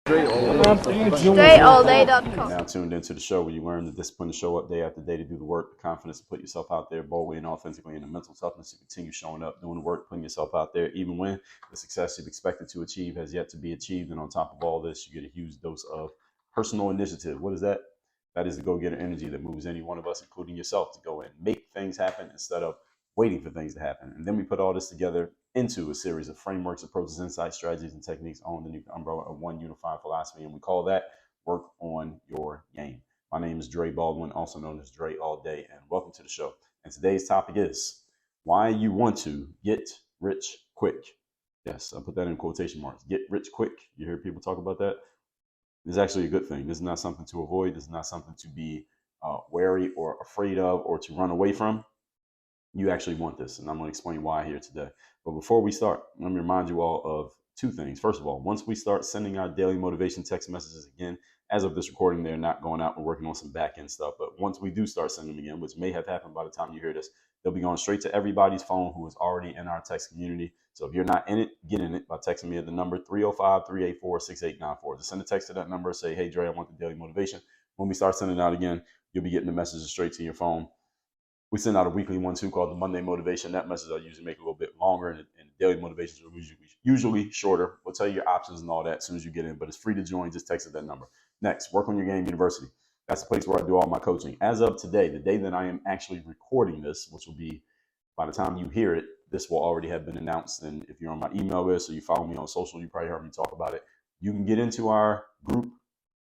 StrayAllDay.com. Now tuned into the show where you learn the discipline to show up day after day to do the work, the confidence to put yourself out there boldly and authentically, and the mental toughness to continue showing up, doing the work, putting yourself out there, even when the success you've expected to achieve has yet to be achieved. And on top of all this, you get a huge dose of personal initiative. What is that? That is the go-getter energy that moves any one of us, including yourself, to go and make things happen instead of waiting for things to happen. And then we put all this together into a series of frameworks, approaches, insights, strategies, and techniques on the new umbrella of one unified philosophy. And we call that Work on Your Game. My name is Dre Baldwin, also known as Dre All Day, and welcome to the show. And today's topic is why you want to get rich quick. Yes, I put that in quotation marks. Get rich quick. You hear people talk about that? It's actually a good thing. This is not something to avoid. This is not something to be wary or afraid of or to run away from. You actually want this, and I'm going to explain why here today. But before we start, let me remind you all of two things. First of all, once we start sending our daily motivation text messages again, as of this recording, they're not going out. We're working on some back end stuff. But once we do start sending them again, which may have happened by the time you hear this, they'll be going straight to everybody's phone who is already in our text community. So if you're not in it, get in it by texting me at the number 305-384-6894. Just send a text to that number. Say, hey, Dre, I want the daily motivation. When we start sending it out again, you'll be getting the messages straight to your phone. We send out a weekly one too called the Monday Motivation. That message I usually make a little bit longer, and daily motivations are usually shorter. We'll tell you your options and all that as soon as you get in, but it's free to join. Just text at that number. Next, Work on Your Game University. That's the place where I do all my coaching. As of today, the day that I am actually recording this, which will be by the time you hear it, this will already have been announced. And if you're on my email list or you follow me on social, you probably heard me talk about it. You can get into our group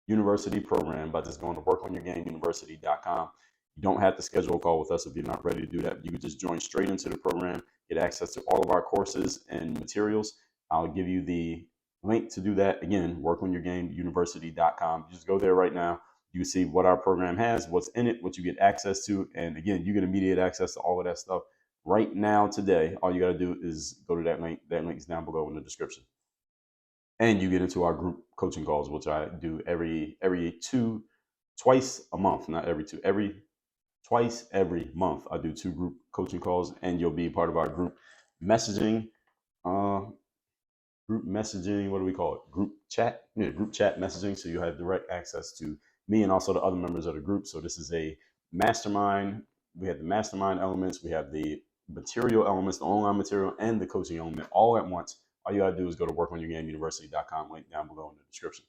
university program by just going to workonyourgameuniversity.com. You don't have to schedule a call with us if you're not ready to do that. You can just join straight into the program, get access to all of our courses and materials. I'll give you the link to do that. Again, workonyourgameuniversity.com. Just go there right now. You can see what our program has, what's in it, what you get access to. And again, you get immediate access to all of that stuff right now today. All you got to do is go to that link. That link is down below in the description. And you get into our group coaching calls, which I do twice a month, not every two, twice every month. I do 2 group coaching calls, and you'll be part of our group messaging. What do we call it? Group chat. Yeah, group chat messaging. So you have direct access to me and also the other members of the group. So this is a mastermind. We have the mastermind elements. We have the material elements, the online material, and the coaching element all at once. All you gotta do is go to workonyourgameuniversity.com, link down below in the description.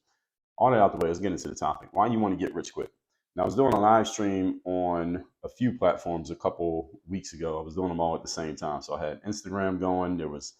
All that out the way, let's get into the topic. Why you want to get rich quick? Now, I was doing a live stream on a few platforms a couple weeks ago. I was doing them all at the same time. So I had Instagram going. There was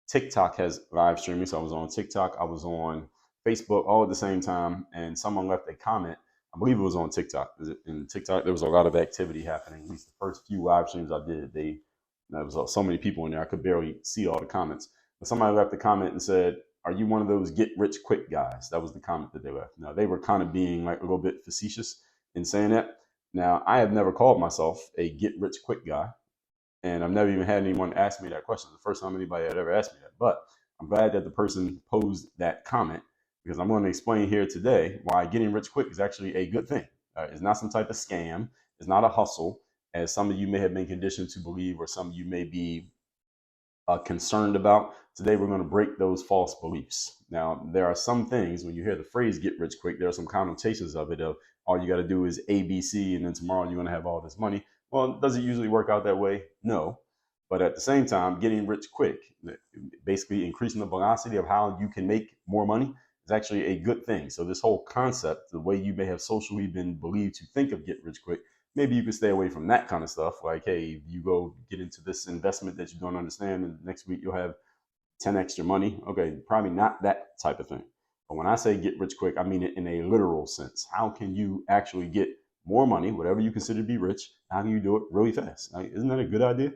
TikTok has live streaming. So I was on TikTok. I was on Facebook all at the same time. And someone left a comment. I believe it was on TikTok. In TikTok, there was a lot of activity happening. At least the first few live streams I did, there was so many people in there. I could barely see all the comments. But somebody left a comment and said, "Are you one of those get rich quick guys?" That was the comment that they left. Now, they were kind of being like a little bit facetious in saying that. Now, I have never called myself a get rich quick guy, and I've never even had anyone ask me that question. It's the first time anybody had ever asked me that. But I'm glad that the person posed that comment, because I'm going to explain here today why getting rich quick is actually a good thing. It's not some type of scam. It's not a hustle, as some of you may have been conditioned to believe, or some of you may be concerned about. Today, we're going to break those false beliefs. Now, there are some things, when you hear the phrase get rich quick, there are some connotations of it of all you got to do is ABC, and then tomorrow you're going to have all this money. Well, does it usually work out that way? No. But at the same time, getting rich quick, basically increasing the velocity of how you can make more money, is actually a good thing. So this whole concept, the way you may have socially been believed to think of get rich quick, maybe you can stay away from that kind of stuff. Like, hey, you go get into this investment that you don't understand, and next week you'll have 10 extra money. Okay, probably not that type of thing. But when I say get rich quick, I mean it in a literal sense. How can you actually get more money, whatever you consider to be rich? How can you do it really fast? Like, isn't that a good idea?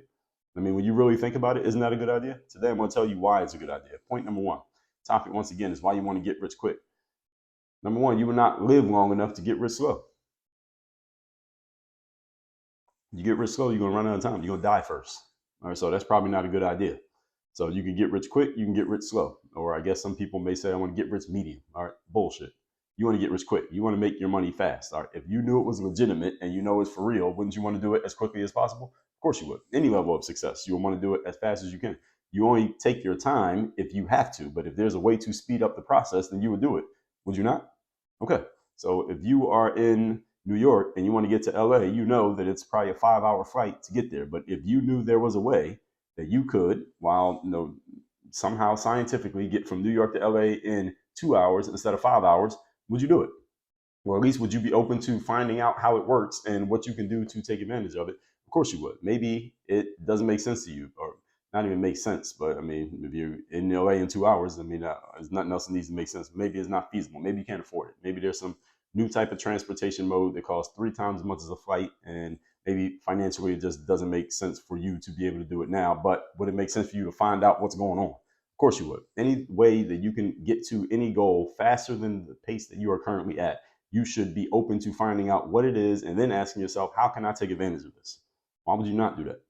I mean, when you really think about it, isn't that a good idea? Today, I'm going to tell you why it's a good idea. Point number 1. Topic, once again, is why you want to get rich quick. Number 1, you will not live long enough to get rich slow. You get rich slow, you're going to run out of time. You're going to die first. All right, so that's probably not a good idea. So you can get rich quick, you can get rich slow. Or I guess some people may say, I want to get rich medium. All right, bullshit. You want to get rich quick. You want to make your money fast. All right, if you knew it was legitimate and you know it's for real, wouldn't you want to do it as quickly as possible? Of course you would. Any level of success, you will want to do it as fast as you can. You only take your time if you have to, but if there's a way to speed up the process, then you would do it. Would you not? Okay. So if you are in New York and you want to get to LA, you know that it's probably a 5-hour flight to get there. But if you knew there was a way that you could, while somehow scientifically get from New York to LA in 2 hours instead of 5 hours, would you do it? Or at least would you be open to finding out how it works and what you can do to take advantage of it? Of course you would. Maybe it doesn't make sense to you, or not even make sense, but I mean, if you're in LA in 2 hours, I mean, there's nothing else that needs to make sense. Maybe it's not feasible. Maybe you can't afford it. Maybe there's some new type of transportation mode that costs 3 times as much as a flight, and maybe financially it just doesn't make sense for you to be able to do it now. But would it make sense for you to find out what's going on? Of course you would. Any way that you can get to any goal faster than the pace that you are currently at, you should be open to finding out what it is and then asking yourself, how can I take advantage of this? Why would you not do that?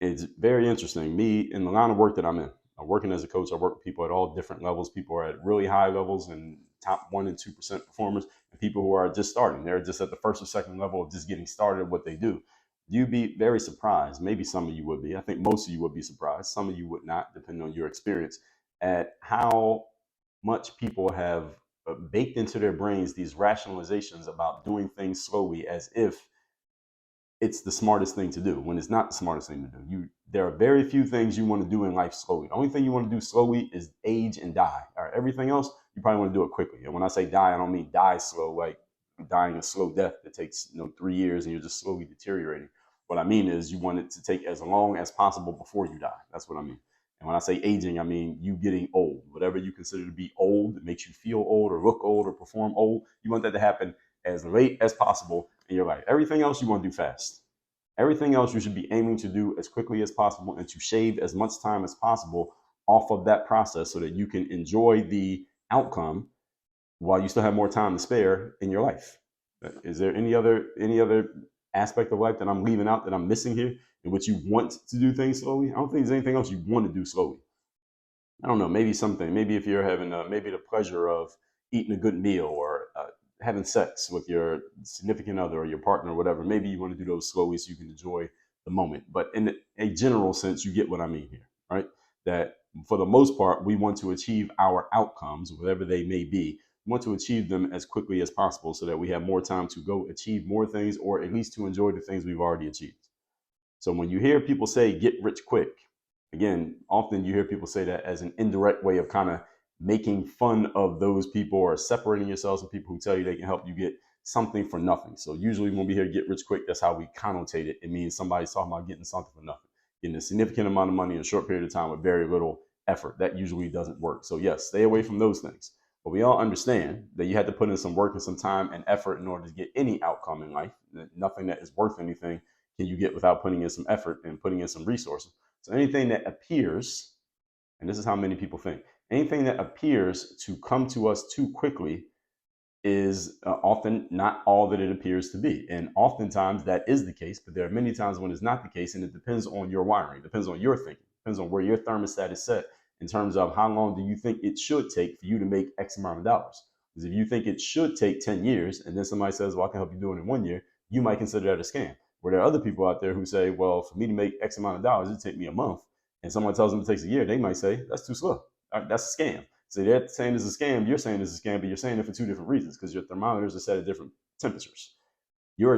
It's very interesting. Me, in the line of work that I'm in, I'm working as a coach. I work with people at all different levels. People are at really high levels and top 1% and 2% performers, and people who are just starting. They're just at the first or second level of just getting started at what they do. You'd be very surprised. Maybe some of you would be. I think most of you would be surprised. Some of you would not, depending on your experience, at how much people have baked into their brains these rationalizations about doing things slowly as if it's the smartest thing to do, when it's not the smartest thing to do. There are very few things you want to do in life slowly. The only thing you want to do slowly is age and die. All right, everything else, you probably want to do it quickly. And when I say die, I don't mean die slow, like dying a slow death that takes 3 years and you're just slowly deteriorating. What I mean is you want it to take as long as possible before you die. That's what I mean. And when I say aging, I mean you getting old. Whatever you consider to be old that makes you feel old or look old or perform old, you want that to happen as late as possible in your life. Everything else you want to do fast. Everything else you should be aiming to do as quickly as possible and to shave as much time as possible off of that process so that you can enjoy the outcome while you still have more time to spare in your life. Is there any other aspect of life that I'm leaving out, that I'm missing here, in which you want to do things slowly? I don't think there's anything else you want to do slowly. I don't know, maybe something. Maybe if you're having maybe the pleasure of eating a good meal, or having sex with your significant other or your partner or whatever, maybe you want to do those slowly so you can enjoy the moment. But in a general sense, you get what I mean here, right? That for the most part, we want to achieve our outcomes, whatever they may be. We want to achieve them as quickly as possible so that we have more time to go achieve more things, or at least to enjoy the things we've already achieved. So when you hear people say get rich quick, again, often you hear people say that as an indirect way of kind of making fun of those people, or separating yourselves from people who tell you they can help you get something for nothing. So usually when we hear get rich quick, that's how we connotate it. It means somebody's talking about getting something for nothing, getting a significant amount of money in a short period of time with very little effort. That usually doesn't work. So yes, stay away from those things. But we all understand that you had to put in some work and some time and effort in order to get any outcome in life. Nothing that is worth anything can you get without putting in some effort and putting in some resources. So anything that appears, and this is how many people think, anything that appears to come to us too quickly is often not all that it appears to be. And oftentimes that is the case, but there are many times when it's not the case, and it depends on your wiring, it depends on your thinking, it depends on where your thermostat is set in terms of how long do you think it should take for you to make X amount of dollars. Because if you think it should take 10 years and then somebody says, well, I can help you do it in 1 year, you might consider that a scam. Where there are other people out there who say, well, for me to make X amount of dollars, it'd take me a month. And someone tells them it takes a year, they might say, that's too slow. That's a scam. So they're saying it's a scam, you're saying it's a scam, but you're saying it for two different reasons, because your thermometers are set at different temperatures. Your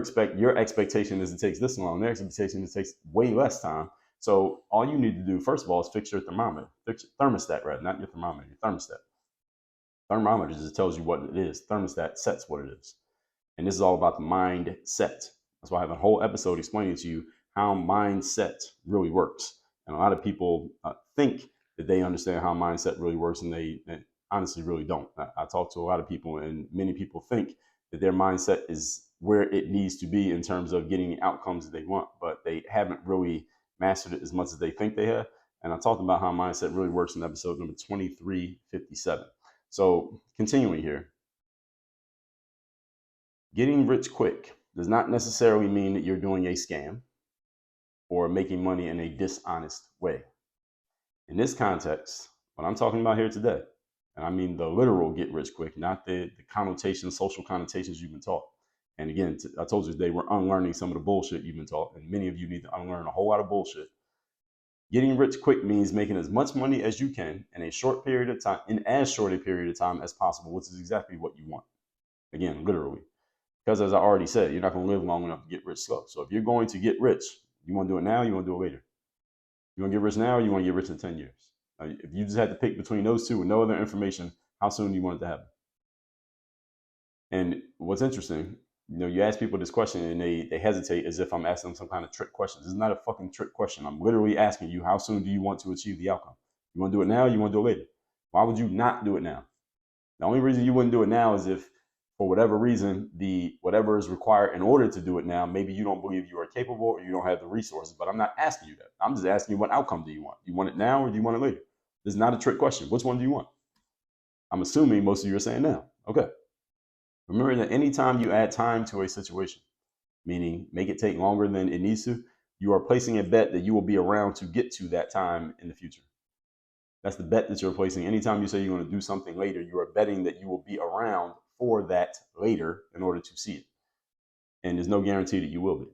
expectation is it takes this long. Their expectation is it takes way less time. So all you need to do, first of all, is fix your thermometer. Fix your thermostat, rather, not your thermometer, your thermostat. Thermometer just tells you what it is. Thermostat sets what it is. And this is all about the mindset. That's why I have a whole episode explaining to you how mindset really works. And a lot of people think that they understand how mindset really works, and they honestly really don't. I talk to a lot of people, and many people think that their mindset is where it needs to be in terms of getting the outcomes that they want, but they haven't really mastered it as much as they think they have. And I talked about how mindset really works in episode number 2357. So continuing here, getting rich quick does not necessarily mean that you're doing a scam or making money in a dishonest way. In this context, what I'm talking about here today, and I mean the literal get rich quick, not the connotations, social connotations you've been taught. And again, I told you today we're unlearning some of the bullshit you've been taught, and many of you need to unlearn a whole lot of bullshit. Getting rich quick means making as much money as you can in a short period of time, in as short a period of time as possible, which is exactly what you want. Again, literally. Because as I already said, you're not going to live long enough to get rich slow. So if you're going to get rich, you want to do it now, you want to do it later. You want to get rich now, or you want to get rich in 10 years. If you just had to pick between those two with no other information, how soon do you want it to happen? And what's interesting, you ask people this question and they hesitate as if I'm asking them some kind of trick question. This is not a fucking trick question. I'm literally asking you, how soon do you want to achieve the outcome? You want to do it now, or you want to do it later? Why would you not do it now? The only reason you wouldn't do it now is if, for whatever reason, whatever is required in order to do it now, maybe you don't believe you are capable or you don't have the resources. But I'm not asking you that. I'm just asking you, what outcome do you want? Do you want it now or do you want it later? This is not a trick question. Which one do you want? I'm assuming most of you are saying now. Okay. Remember that anytime you add time to a situation, meaning make it take longer than it needs to, you are placing a bet that you will be around to get to that time in the future. That's the bet that you're placing. Anytime you say you're going to do something later, you are betting that you will be around for that later in order to see it. And there's no guarantee that you will be.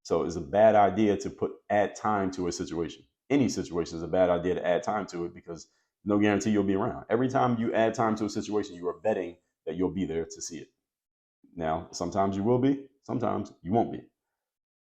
So it's a bad idea to add time to a situation. Any situation is a bad idea to add time to it because no guarantee you'll be around. Every time you add time to a situation, you are betting that you'll be there to see it. Now, sometimes you will be, sometimes you won't be.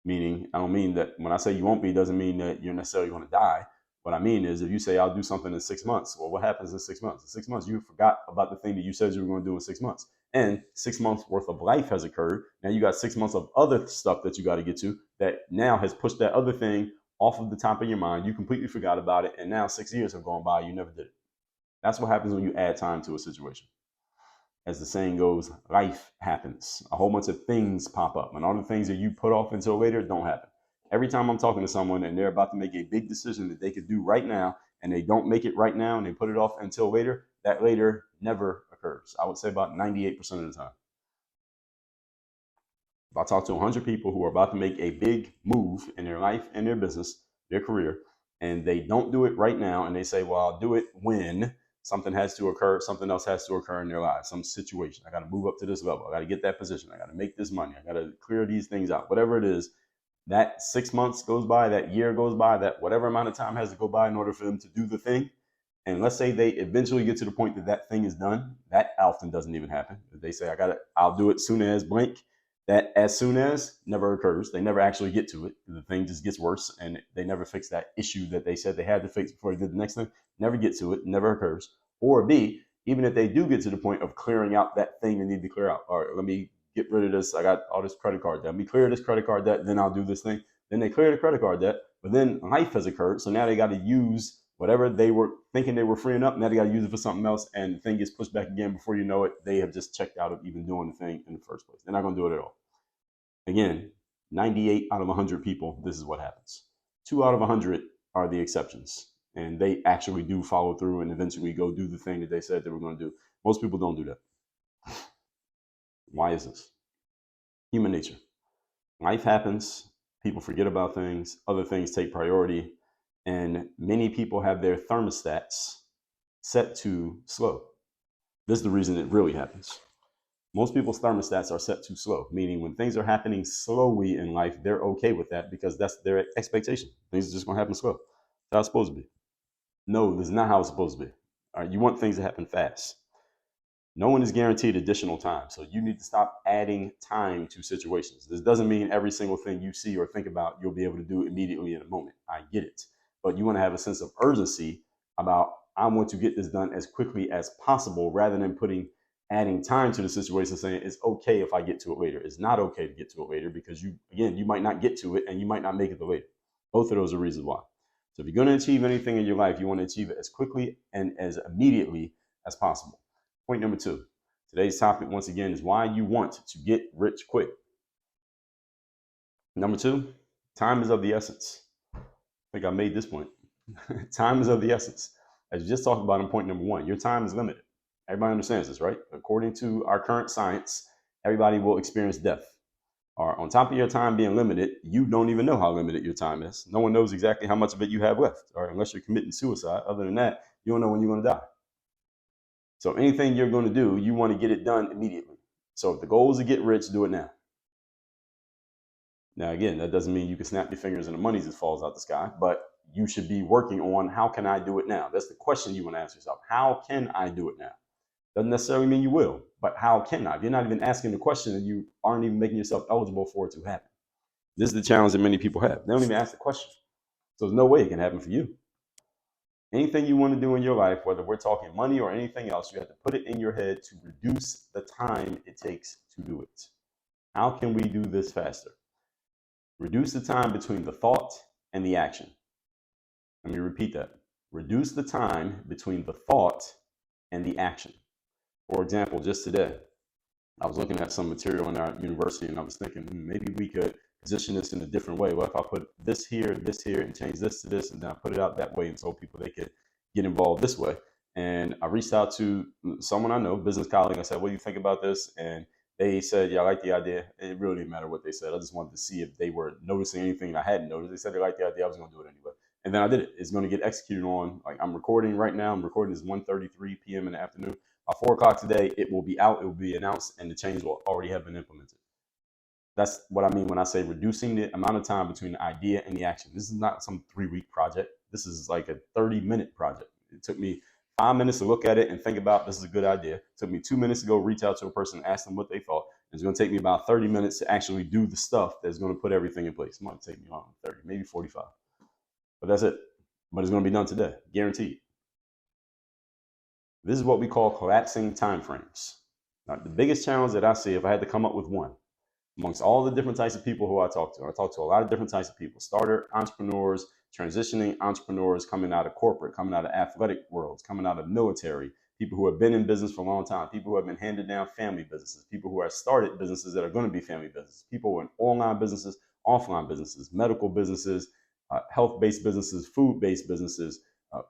Meaning, I don't mean that when I say you won't be, doesn't mean that you're necessarily going to die. What I mean is if you say I'll do something in 6 months, well, what happens in 6 months? In 6 months, you forgot about the thing that you said you were going to do in 6 months. And 6 months worth of life has occurred. Now you got 6 months of other stuff that you got to get to that now has pushed that other thing off of the top of your mind. You completely forgot about it. And now 6 years have gone by. You never did it. That's what happens when you add time to a situation. As the saying goes, life happens. A whole bunch of things pop up, and all the things that you put off until later don't happen. Every time I'm talking to someone and they're about to make a big decision that they could do right now, and they don't make it right now and they put it off until later, that later never occurs. I would say about 98% of the time. If I talk to 100 people who are about to make a big move in their life and their business, their career, and they don't do it right now, and they say, well, I'll do it when something has to occur, something else has to occur in their lives, some situation. I got to move up to this level. I got to get that position. I got to make this money. I got to clear these things out. Whatever it is, that 6 months goes by, that year goes by, that whatever amount of time has to go by in order for them to do the thing. And let's say they eventually get to the point that that thing is done. That often doesn't even happen. They say, I'll do it soon as blank. That as soon as never occurs. They never actually get to it. The thing just gets worse and they never fix that issue that they said they had to fix before they did the next thing. Never get to it, never occurs. Or B, even if they do get to the point of clearing out that thing they need to clear out. All right, let me get rid of this. I got all this credit card debt. Let me clear this credit card debt, then I'll do this thing. Then they clear the credit card debt, but then life has occurred. So now they got to use whatever they were thinking they were freeing up. Now they got to use it for something else, and the thing gets pushed back again. Before you know it, they have just checked out of even doing the thing in the first place. They're not going to do it at all. Again, 98 out of 100 people, this is what happens. 2 out of 100 are the exceptions, and they actually do follow through and eventually go do the thing that they said they were going to do. Most people don't do that. Why is this? Human nature. Life happens. People forget about things. Other things take priority. And many people have their thermostats set to slow. This is the reason it really happens. Most people's thermostats are set too slow, meaning when things are happening slowly in life, they're okay with that because that's their expectation. Things are just going to happen slow. That's how it's supposed to be. No, this is not how it's supposed to be. All right, you want things to happen fast. No one is guaranteed additional time, so you need to stop adding time to situations. This doesn't mean every single thing you see or think about you'll be able to do immediately in a moment. I get it. But you want to have a sense of urgency about, I want to get this done as quickly as possible rather than adding time to the situation, saying it's okay if I get to it later. It's not okay to get to it later because you might not get to it and you might not make it to later. Both of those are reasons why. So if you're going to achieve anything in your life, you want to achieve it as quickly and as immediately as possible. Point number 2. Today's topic, once again, is why you want to get rich quick. Number 2, time is of the essence. I think I made this point. Time is of the essence. As you just talked about in point number 1, your time is limited. Everybody understands this, right? According to our current science, everybody will experience death. Or on top of your time being limited, you don't even know how limited your time is. No one knows exactly how much of it you have left, or unless you're committing suicide. Other than that, you don't know when you're going to die. So anything you're going to do, you want to get it done immediately. So if the goal is to get rich, do it now. Now, again, that doesn't mean you can snap your fingers and the money just falls out the sky, but you should be working on, how can I do it now? That's the question you want to ask yourself. How can I do it now? Doesn't necessarily mean you will, but how can I? If you're not even asking the question, and you aren't even making yourself eligible for it to happen. This is the challenge that many people have. They don't even ask the question. So there's no way it can happen for you. Anything you want to do in your life, whether we're talking money or anything else, you have to put it in your head to reduce the time it takes to do it. How can we do this faster? Reduce the time between the thought and the action. Let me repeat that. Reduce the time between the thought and the action. For example, just today, I was looking at some material in our university, and I was thinking, maybe we could position this in a different way. Well, if I put this here, and change this to this, and then I put it out that way and told people they could get involved this way. And I reached out to someone I know, business colleague. I said, what do you think about this? And they said, yeah, I like the idea. It really didn't matter what they said. I just wanted to see if they were noticing anything I hadn't noticed. They said they liked the idea. I was going to do it anyway. And then I did it. It's going to get executed on, like, I'm recording right now. I'm recording this 1:33 p.m. in the afternoon. By 4 o'clock today, it will be out, it will be announced, and the change will already have been implemented. That's what I mean when I say reducing the amount of time between the idea and the action. This is not some 3-week project. This is like a 30-minute project. It took me 5 minutes to look at it and think about, this is a good idea. It took me 2 minutes to go reach out to a person and ask them what they thought. It's going to take me about 30 minutes to actually do the stuff that's going to put everything in place. It might take me long, 30, maybe 45. But that's it. But it's going to be done today, guaranteed. This is what we call collapsing timeframes. Now, the biggest challenge that I see, if I had to come up with one, amongst all the different types of people who I talk to a lot of different types of people, starter entrepreneurs, transitioning entrepreneurs, coming out of corporate, coming out of athletic worlds, coming out of military, people who have been in business for a long time, people who have been handed down family businesses, people who have started businesses that are going to be family businesses, people in online businesses, offline businesses, medical businesses, health-based businesses, food-based businesses,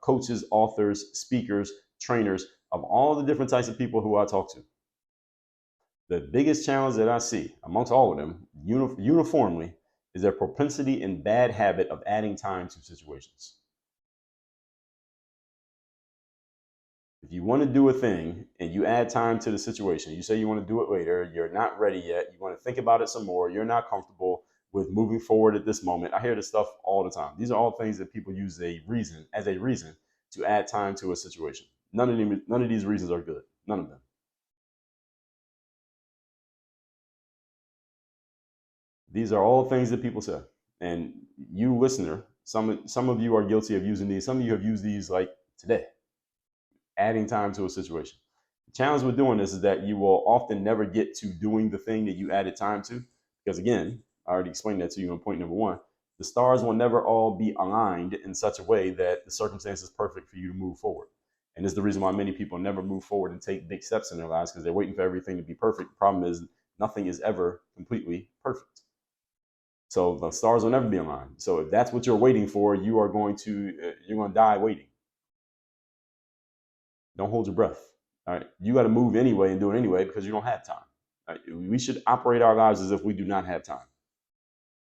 coaches, authors, speakers, trainers, of all the different types of people who I talk to. The biggest challenge that I see amongst all of them uniformly is their propensity and bad habit of adding time to situations. If you want to do a thing and you add time to the situation, you say you want to do it later, you're not ready yet, you want to think about it some more, you're not comfortable with moving forward at this moment. I hear this stuff all the time. These are all things that people use as a reason to add time to a situation. None of these reasons are good. None of them. These are all things that people say. And you, listener, some of you are guilty of using these. Some of you have used these like today, adding time to a situation. The challenge with doing this is that you will often never get to doing the thing that you added time to. Because again, I already explained that to you in point number 1. The stars will never all be aligned in such a way that the circumstance is perfect for you to move forward. And this is the reason why many people never move forward and take big steps in their lives, because they're waiting for everything to be perfect. The problem is nothing is ever completely perfect. So the stars will never be aligned. So if that's what you're waiting for, you're going to die waiting. Don't hold your breath. All right. You got to move anyway and do it anyway because you don't have time. Right? We should operate our lives as if we do not have time.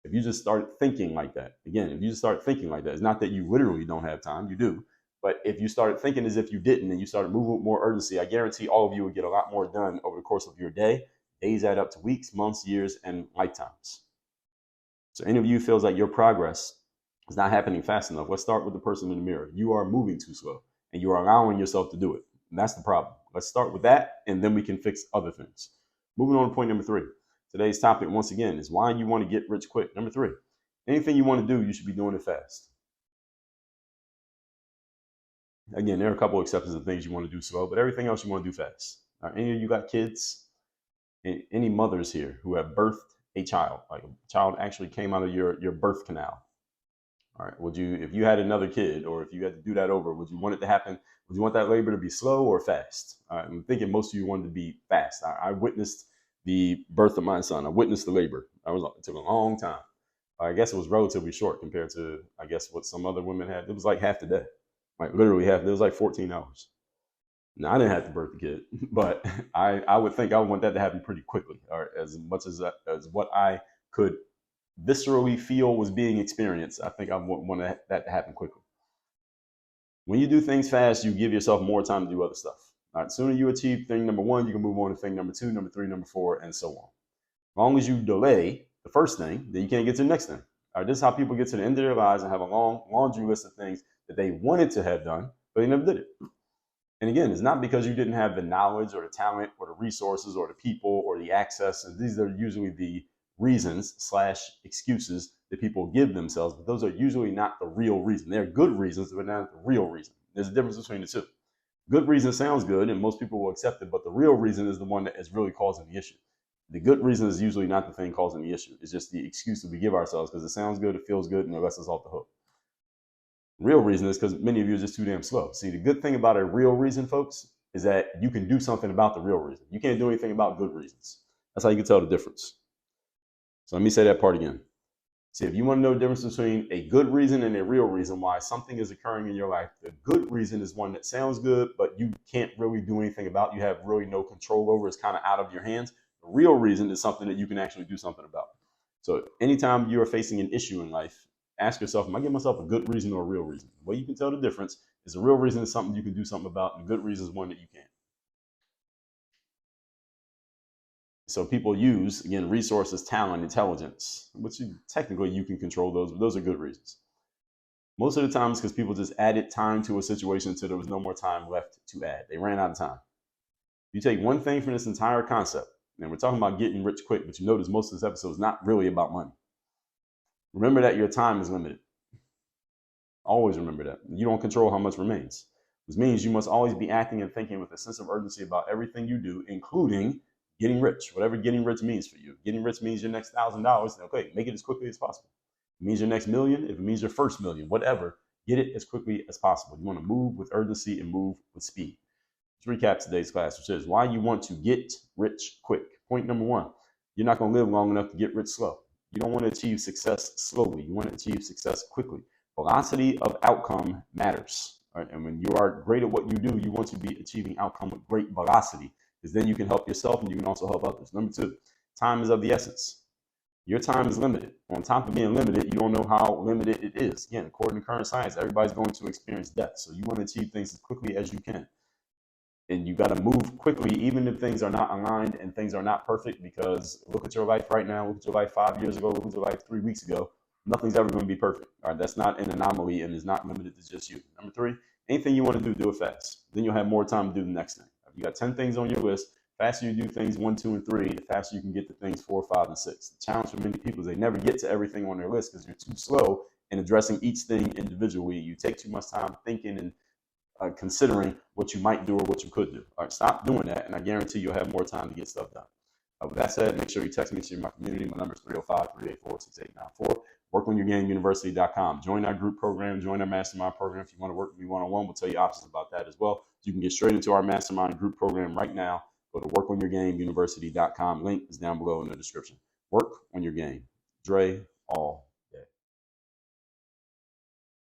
If you just start thinking like that, again, if you just start thinking like that, it's not that you literally don't have time, you do. But if you started thinking as if you didn't and you started moving with more urgency, I guarantee all of you would get a lot more done over the course of your day. Days add up to weeks, months, years, and lifetimes. So any of you feels like your progress is not happening fast enough, let's start with the person in the mirror. You are moving too slow and you are allowing yourself to do it. And that's the problem. Let's start with that and then we can fix other things. Moving on to point number 3. Today's topic, once again, is why you want to get rich quick. Number 3, anything you want to do, you should be doing it fast. Again, there are a couple of exceptions of things you want to do slow, but everything else you want to do fast. Any of you got kids? Any mothers here who have birthed a child, like a child actually came out of your birth canal? All right. Would you, if you had another kid, or if you had to do that over, would you want it to happen? Would you want that labor to be slow or fast? I'm thinking most of you wanted to be fast. I witnessed the birth of my son. I witnessed the labor. It took a long time. I guess it was relatively short compared to, I guess, what some other women had. It was like half the day, like literally half. It was like 14 hours. Now, I didn't have to birth the kid, but I would think I would want that to happen pretty quickly, or as much as what I could viscerally feel was being experienced. I think I want that to happen quickly. When you do things fast, you give yourself more time to do other stuff. All right, sooner you achieve thing number 1, you can move on to thing number 2, number 3, number 4, and so on. As long as you delay the first thing, then you can't get to the next thing. All right, this is how people get to the end of their lives and have a long laundry list of things that they wanted to have done, but they never did it. And again, it's not because you didn't have the knowledge or the talent or the resources or the people or the access. And these are usually the reasons/excuses that people give themselves, but those are usually not the real reason. They're good reasons, but not the real reason. There's a difference between the two. Good reason sounds good and most people will accept it, but the real reason is the one that is really causing the issue. The good reason is usually not the thing causing the issue. It's just the excuse that we give ourselves because it sounds good, it feels good, and it lets us off the hook. Real reason is because many of you are just too damn slow. See, the good thing about a real reason, folks, is that you can do something about the real reason. You can't do anything about good reasons. That's how you can tell the difference. So let me say that part again. See, if you want to know the difference between a good reason and a real reason why something is occurring in your life, the good reason is one that sounds good, but you can't really do anything about. You have really no control over. It's kind of out of your hands. The real reason is something that you can actually do something about. So anytime you are facing an issue in life, ask yourself, am I giving myself a good reason or a real reason? The way you can tell the difference is a real reason is something you can do something about, and a good reason is one that you can't. So people use, again, resources, talent, intelligence, which technically you can control those, but those are good reasons. Most of the time it's because people just added time to a situation until there was no more time left to add. They ran out of time. You take one thing from this entire concept, and we're talking about getting rich quick, but you notice most of this episode is not really about money. Remember that your time is limited. Always remember that. You don't control how much remains. This means you must always be acting and thinking with a sense of urgency about everything you do, including getting rich, whatever getting rich means for you. Getting rich means your next $1,000. Okay, make it as quickly as possible. It means your next million. If it means your first million, whatever, get it as quickly as possible. You want to move with urgency and move with speed. Let's recap today's class, which is why you want to get rich quick. Point number one, you're not going to live long enough to get rich slow. You don't want to achieve success slowly. You want to achieve success quickly. Velocity of outcome matters. Right? And when you are great at what you do, you want to be achieving outcome with great velocity, because then you can help yourself and you can also help others. Number two, time is of the essence. Your time is limited. On top of being limited, you don't know how limited it is. Again, according to current science, everybody's going to experience death. So you want to achieve things as quickly as you can. And you got to move quickly, even if things are not aligned and things are not perfect, because look at your life right now, look at your life 5 years ago, look at your life 3 weeks ago. Nothing's ever going to be perfect. All right, that's not an anomaly and is not limited to just you. Number three, anything you want to do it fast. Then you'll have more time to do the next thing. If you got 10 things on your list, the faster you do things 1, 2, and 3, the faster you can get to things 4, 5, and 6. The challenge for many people is they never get to everything on their list because you're too slow in addressing each thing individually. You take too much time thinking and considering what you might do or what you could do. All right, stop doing that, and I guarantee you'll have more time to get stuff done. With that said, make sure you text me to my community. My number is 305-384-6894. WorkOnYourGameUniversity.com. Join our group program. Join our mastermind program. If you want to work with me one-on-one, we'll tell you options about that as well. So you can get straight into our mastermind group program right now. Go to WorkOnYourGameUniversity.com. Link is down below in the description. Work on your game. Dre, all